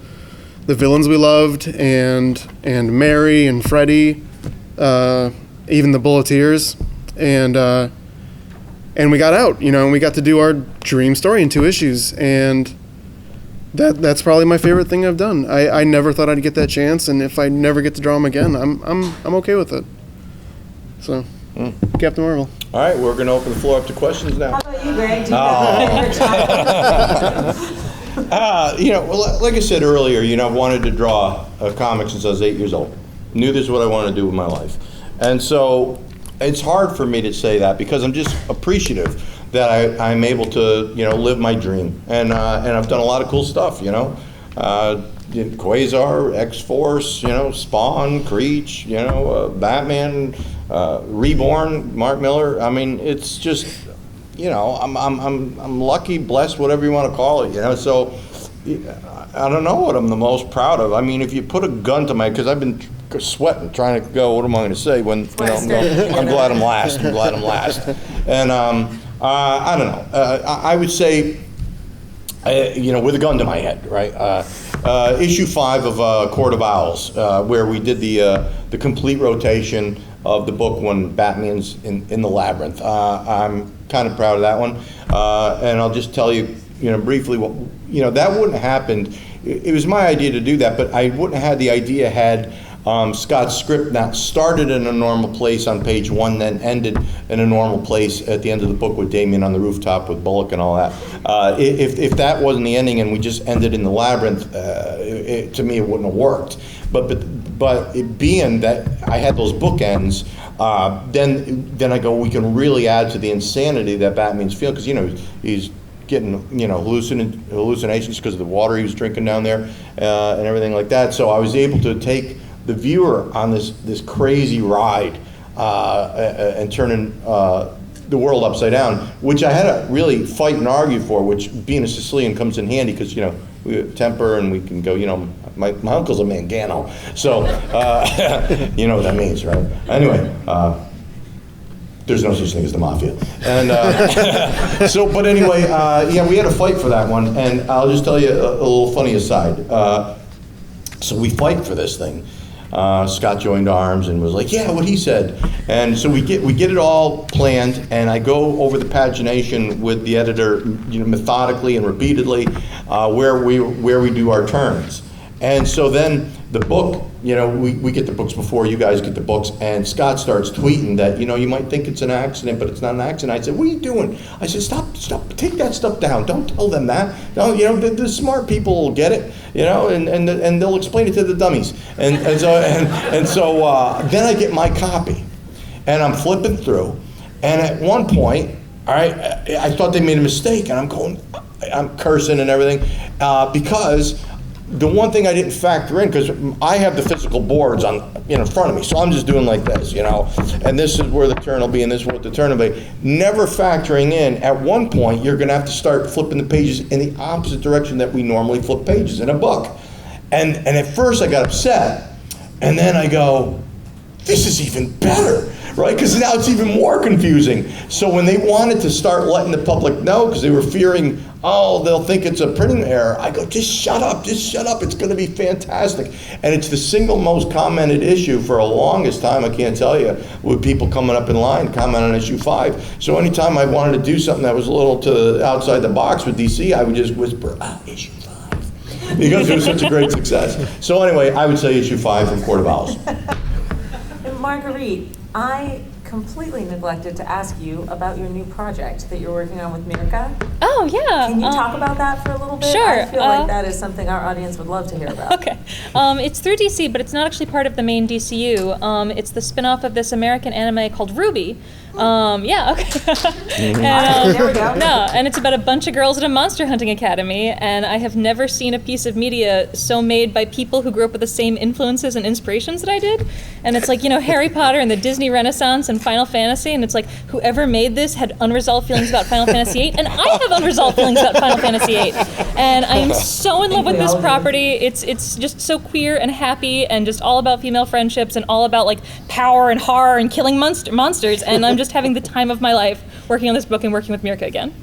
villains we loved, and Mary and Freddy, even the Bulleteers, and we got out, and we got to do our dream story in 2 issues, and that's probably my favorite thing I've done. I never thought I'd get that chance, and if I never get to draw them again, I'm okay with it. So, Captain Marvel. All right, we're going to open the floor up to questions now. How about you, Greg? Do you have a favorite child? Like I said earlier, I've wanted to draw comics since I was 8 years old. Knew this is what I wanted to do with my life. And so it's hard for me to say that because I'm just appreciative that I'm able to, live my dream. And I've done a lot of cool stuff, Quasar, X-Force, Spawn, Creech, Batman, Reborn, Mark Miller. I mean, it's just, I'm lucky, blessed, whatever you want to call it, So I don't know what I'm the most proud of. I mean, if you put a gun to my, because I've been sweating trying to go, what am I going to say when, I'm glad I'm last. And I don't know. I would say, with a gun to my head, right? Issue 5 of Court of Owls, where we did the complete rotation of the book when Batman's in the labyrinth. I'm kind of proud of that one, and I'll just tell you, briefly, that wouldn't have happened. It was my idea to do that, but I wouldn't have had the idea had Scott's script not started in a normal place on page 1, then ended in a normal place at the end of the book with Damien on the rooftop with Bullock and all that. If that wasn't the ending and we just ended in the labyrinth, to me it wouldn't have worked. But it being that I had those bookends, then I go, we can really add to the insanity that Batman's feeling, because he's getting hallucinations because of the water he was drinking down there and everything like that. So I was able to take the viewer on this crazy ride and turning the world upside down, which I had to really fight and argue for, which being a Sicilian comes in handy because we have temper and we can go, my uncle's a Mangano, so you know what that means, right? Anyway, There's no such thing as the mafia. And but anyway, yeah, we had a fight for that one, and I'll just tell you a little funny aside. So we fight for this thing. Scott joined arms and was like, yeah, what he said. And so we get it all planned, and I go over the pagination with the editor, methodically and repeatedly, where we do our turns. And so then the book, we get the books before you guys get the books, and Scott starts tweeting that, you might think it's an accident, but it's not an accident. I said, what are you doing? I said, stop, take that stuff down. Don't tell them that. No, the smart people will get it, and they'll explain it to the dummies. And so then I get my copy, and I'm flipping through, and at one point, all right, I thought they made a mistake, and I'm cursing and everything, because the one thing I didn't factor in, because I have the physical boards in front of me, so I'm just doing like this, and this is where the turn will be, and this is what the turn will be. Never factoring in, at one point, you're going to have to start flipping the pages in the opposite direction that we normally flip pages in a book. And at first I got upset, and then I go, this is even better, right? Because now it's even more confusing. So when they wanted to start letting the public know, because they were fearing, they'll think it's a printing error, I go, just shut up, it's going to be fantastic. And it's the single most commented issue for a longest time, I can't tell you, with people coming up in line, commenting on issue 5. So anytime I wanted to do something that was a little outside the box with DC, I would just whisper, issue 5, because it was such a great success. So anyway, I would say issue 5 from Court of Owls. Marguerite, I completely neglected to ask you about your new project that you're working on with Mirka. Oh, yeah. Can you talk about that for a little bit? Sure. I feel like that is something our audience would love to hear about. Okay. It's through DC, but it's not actually part of the main DCU. It's the spin-off of this American anime called Ruby. Yeah, okay. And, there we go. No, and it's about a bunch of girls at a monster hunting academy, and I have never seen a piece of media so made by people who grew up with the same influences and inspirations that I did. And it's like, Harry Potter and the Disney Renaissance and Final Fantasy, and it's like, whoever made this had unresolved feelings about Final Fantasy VIII, and I have unresolved feelings about Final Fantasy VIII. And I am so in love with this property. It's just so queer and happy, and just all about female friendships, and all about like power and horror and killing monsters, and I'm just having the time of my life working on this book and working with Mirka again.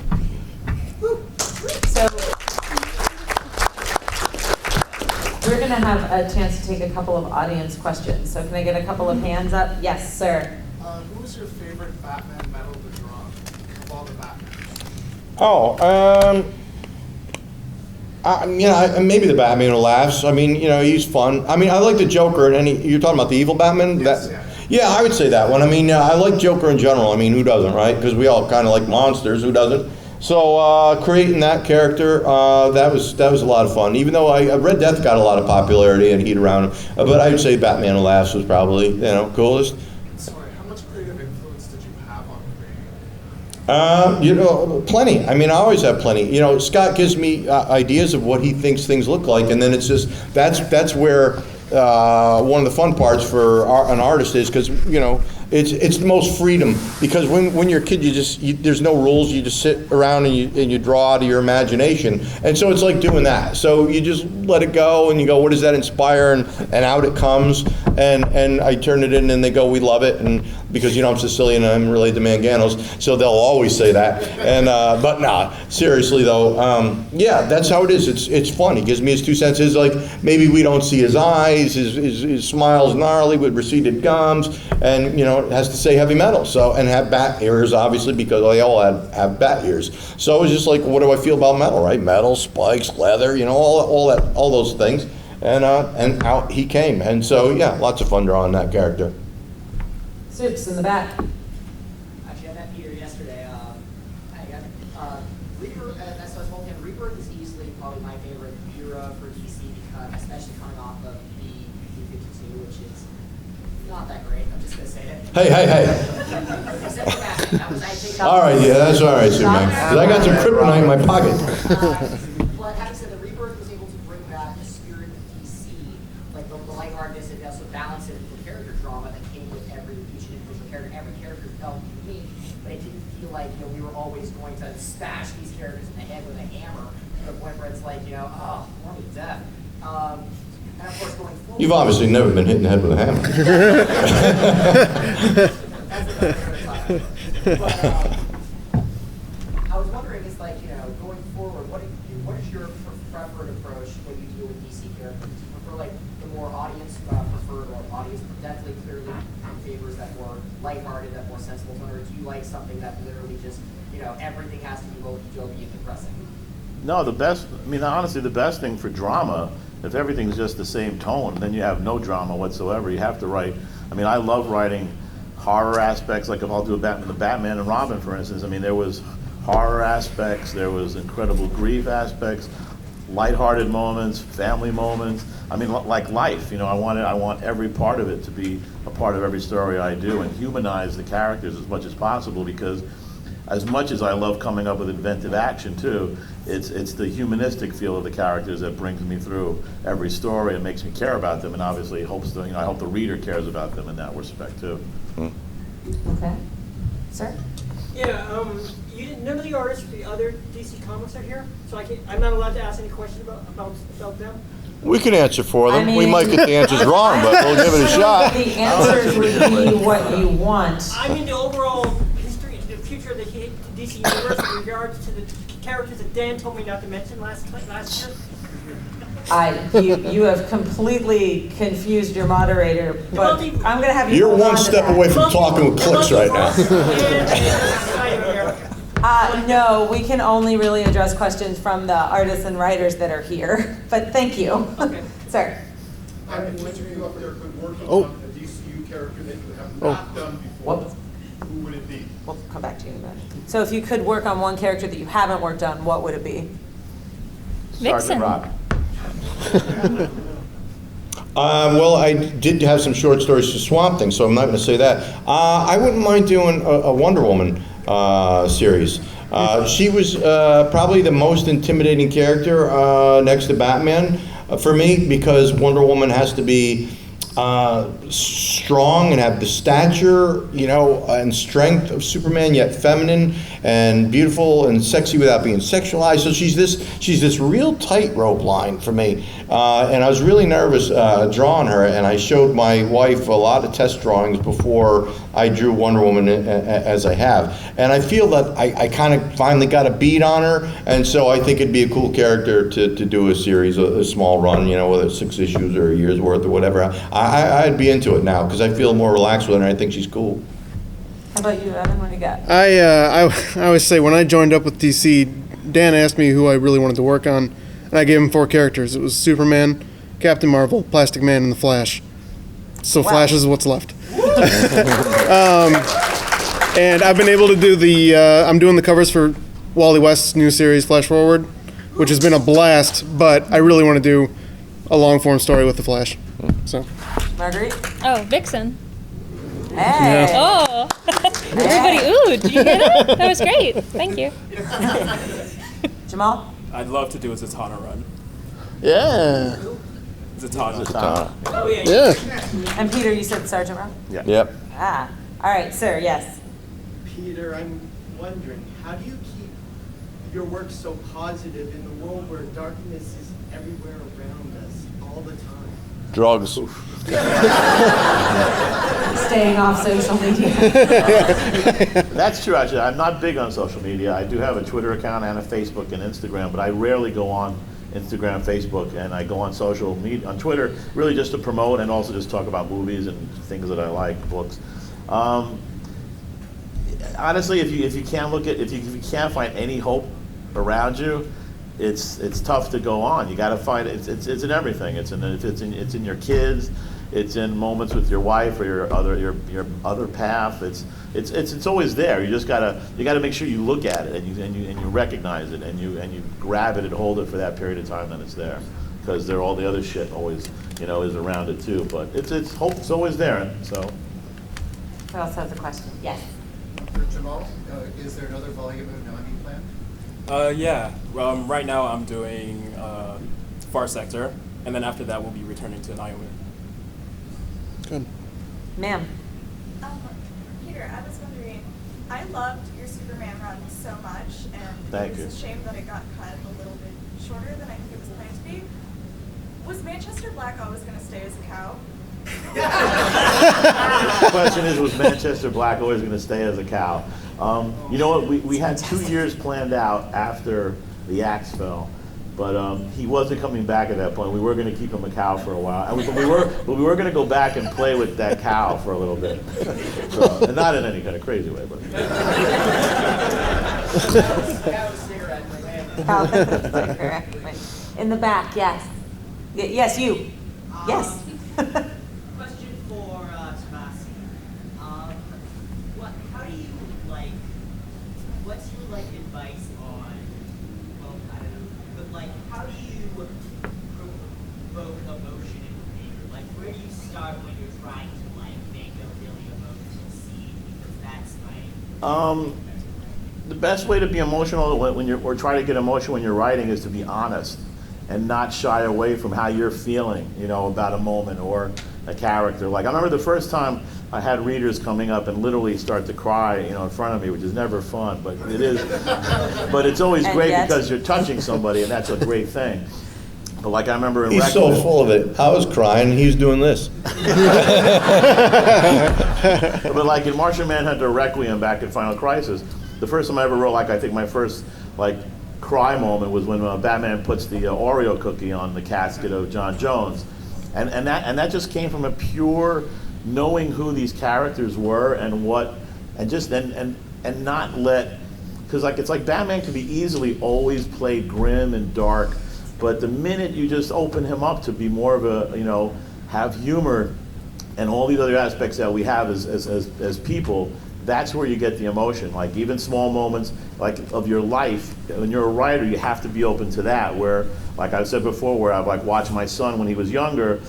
So we're going to have a chance to take a couple of audience questions. So can I get a couple of hands up? Yes, sir. Who was your favorite Batman metal to draw of all the Batman? Maybe the Batman who laughs. He's fun. I like the Joker, and you're talking about the evil Batman? Yes, Yeah, I would say that one. I like Joker in general. Who doesn't, right? Because we all kind of like monsters. Who doesn't? So creating that character, that was a lot of fun. Even though Red Death got a lot of popularity and heat around him, but I would say Batman Who Laughs was probably coolest. Sorry, how much creative influence did you have on creating? Plenty. I always have plenty. Scott gives me ideas of what he thinks things look like, and then it's just that's where one of the fun parts for an artist is, because it's the most freedom, because when you're a kid, there's no rules. You just sit around and you draw out of your imagination, and so it's like doing that. So you just let it go, and you go, what does that inspire, and out it comes, and I turn it in, and they go, we love it, and because I'm Sicilian and I'm related to Manganos, so they'll always say that. And but nah, seriously though, yeah, that's how it is. It's fun. He gives me his 2 cents. It's like maybe we don't see his eyes, his smile's gnarly with receded gums, and it has to say heavy metal. So, and have bat ears, obviously, because they all have bat ears. So it's just like, what do I feel about metal, right? Metal, spikes, leather, all those things. And out he came. And so yeah, lots of fun drawing that character. Soups in the back. Actually, I met Peter yesterday. Reaper, so I told him Reaper is easily probably my favorite era for DC, because especially coming off of the New 52, which is not that great. I'm just going to say it. Hey. Except for that. All right, yeah, that's all right, Superman. 'Cause I got some kryptonite in my pocket. But having said that, Rebirth was able to bring back the spirit of DC, like the lightheartedness, and also balance it with the character drama that came with each individual character. Every character felt unique, but it didn't feel like we were always going to smash these characters in the head with a hammer to the point where it's like, oh, more to death. And of course, going forward, You've obviously never been hit in the head with a hammer. that's But I was wondering, is like, going forward, what is your preferred approach when you deal with DC characters? Do you prefer like the more audience preferred or audience definitely clearly favors that more lighthearted, that more sensible tone, or do you like something that literally just, everything has to be both jokey and depressing? No, honestly, the best thing for drama, if everything's just the same tone, then you have no drama whatsoever. You have to write, I love writing horror aspects, like if I'll do the Batman and Robin, for instance. There was horror aspects, there was incredible grief aspects, lighthearted moments, family moments. Like life, I want every part of it to be a part of every story I do and humanize the characters as much as possible, because as much as I love coming up with inventive action too, it's the humanistic feel of the characters that brings me through every story and makes me care about them, and obviously I hope the reader cares about them in that respect too. Okay. Sir? Yeah, none of the artists for the other DC comics are here, so I'm not allowed to ask any questions about them. We can answer for them. We I mean, might get the answers wrong, but we'll give it a shot. The answers would be what you want. The overall history, the future of the DC universe in regards to the characters that Dan told me not to mention last year. You have completely confused your moderator, but I'm going to have you. You're hold one on to step that. away from talking with clicks right now. No, we can only really address questions from the artists and writers that are here, but thank you. Okay. Sir. Which of you up there could work on a DCU character that you have not done before? Who would it be? We'll come back to you in a minute. So if you could work on one character that you haven't worked on, what would it be? Vixen. Well, I did have some short stories for Swamp Thing, so I'm not going to say that. I wouldn't mind doing a Wonder Woman series. She was probably the most intimidating character next to Batman for me, because Wonder Woman has to be strong and have the stature, and strength of Superman, yet feminine and beautiful and sexy without being sexualized. So she's this real tightrope line for me, and I was really nervous drawing her. And I showed my wife a lot of test drawings before I drew Wonder Woman as I have, and I feel that I kind of finally got a beat on her, and so I think it'd be a cool character to do a series, a small run, whether it's 6 issues or a year's worth or whatever. I'd be into it now because I feel more relaxed with her, and I think she's cool. How about you, Evan? What do you got? I always say when I joined up with DC, Dan asked me who I really wanted to work on, and I gave him 4 characters. It was Superman, Captain Marvel, Plastic Man, and the Flash. So Wow. Flash is what's left. And I've been able to do I'm doing the covers for Wally West's new series, Flash Forward, which has been a blast, but I really want to do a long-form story with the Flash. So. Marguerite? Oh, Vixen. Hey. Oh. Everybody, ooh, did you hear that? That was great. Thank you. Jamal? I'd love to do a Zatanna run. Yeah. Zatanna. Oh, yeah. Yeah. And Peter, you said Sergeant Rowe? Yeah. Yep. Ah. All right, sir, yes. Peter, I'm wondering, how do you keep your work so positive in the world where darkness is everywhere around us all the time? Drugs. Staying off social media. That's true, actually. I'm not big on social media. I do have a Twitter account and a Facebook and Instagram, but I rarely go on Instagram, Facebook, and I go on social media, on Twitter, really just to promote and also just talk about movies and things that I like, books. Honestly, if you can't find any hope around you, it's tough to go on. You got to find it's in everything. It's in your kids. It's in moments with your wife or your other path. It's always there. You just gotta make sure you look at it and you recognize it and you grab it and hold it for that period of time that it's there, because all the other shit always is around it too. But it's hope. It's always there. So. Who else has a question? Yes. For Jamal, is there another volume of Nani planned? Yeah. Right now I'm doing Far Sector, and then after that we'll be returning to Naomi. Good. Ma'am. Peter, I was wondering, I loved your Superman run so much, and Thank it was you. a shame that it got cut a little bit shorter than I think it was planned to be. Was Manchester Black always going to stay as a cow? The question is, was Manchester Black always going to stay as a cow? You know what, we had 2 years planned out after the axe fell, but he wasn't coming back at that point. We were going to keep him a cow for a while, but we were going to go back and play with that cow for a little bit. So, and not in any kind of crazy way, but. In the back, yes. Yes, you. Yes. Question for Tomasi. How do you what's your advice on? Well, I don't know, but how do you provoke emotion in the reader? Where do you start when you're trying to make a really emotional scene? Because that's the best way to be emotional when you're, or try to get emotion when you're writing, is to be honest and not shy away from how you're feeling, about a moment or a character. I remember the first time I had readers coming up and literally start to cry, in front of me, which is never fun, but it is. But it's always great because you're touching somebody, and that's a great thing. But I remember in He's so full of it. I was crying, and he's doing this. But in Martian Manhunter Requiem back in Final Crisis, the first time I ever wrote, I think my first cry moment was when Batman puts the Oreo cookie on the casket of John Jones, and that just came from a pure knowing who these characters were and what, and just and not let, because it's Batman can be easily always played grim and dark, but the minute you just open him up to be more of a have humor and all these other aspects that we have as people, that's where you get the emotion. Even small moments of your life, when you're a writer, you have to be open to that, where I've said before, where I've watched my son when he was younger,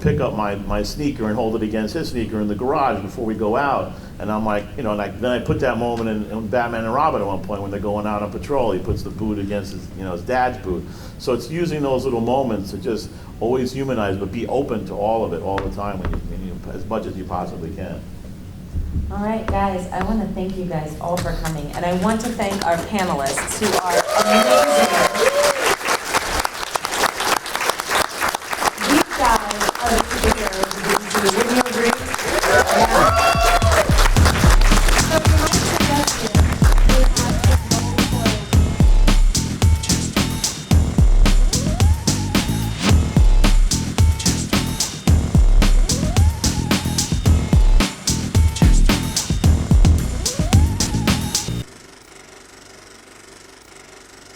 pick up my sneaker and hold it against his sneaker in the garage before we go out, and I'm then I put that moment in Batman and Robin at one point when they're going out on patrol. He puts the boot against his dad's boot. So it's using those little moments to just always humanize, but be open to all of it all the time when you as much as you possibly can. All right, guys, I want to thank you guys all for coming, and I want to thank our panelists who are amazing. These guys are the superheroes of DC. Wouldn't you agree?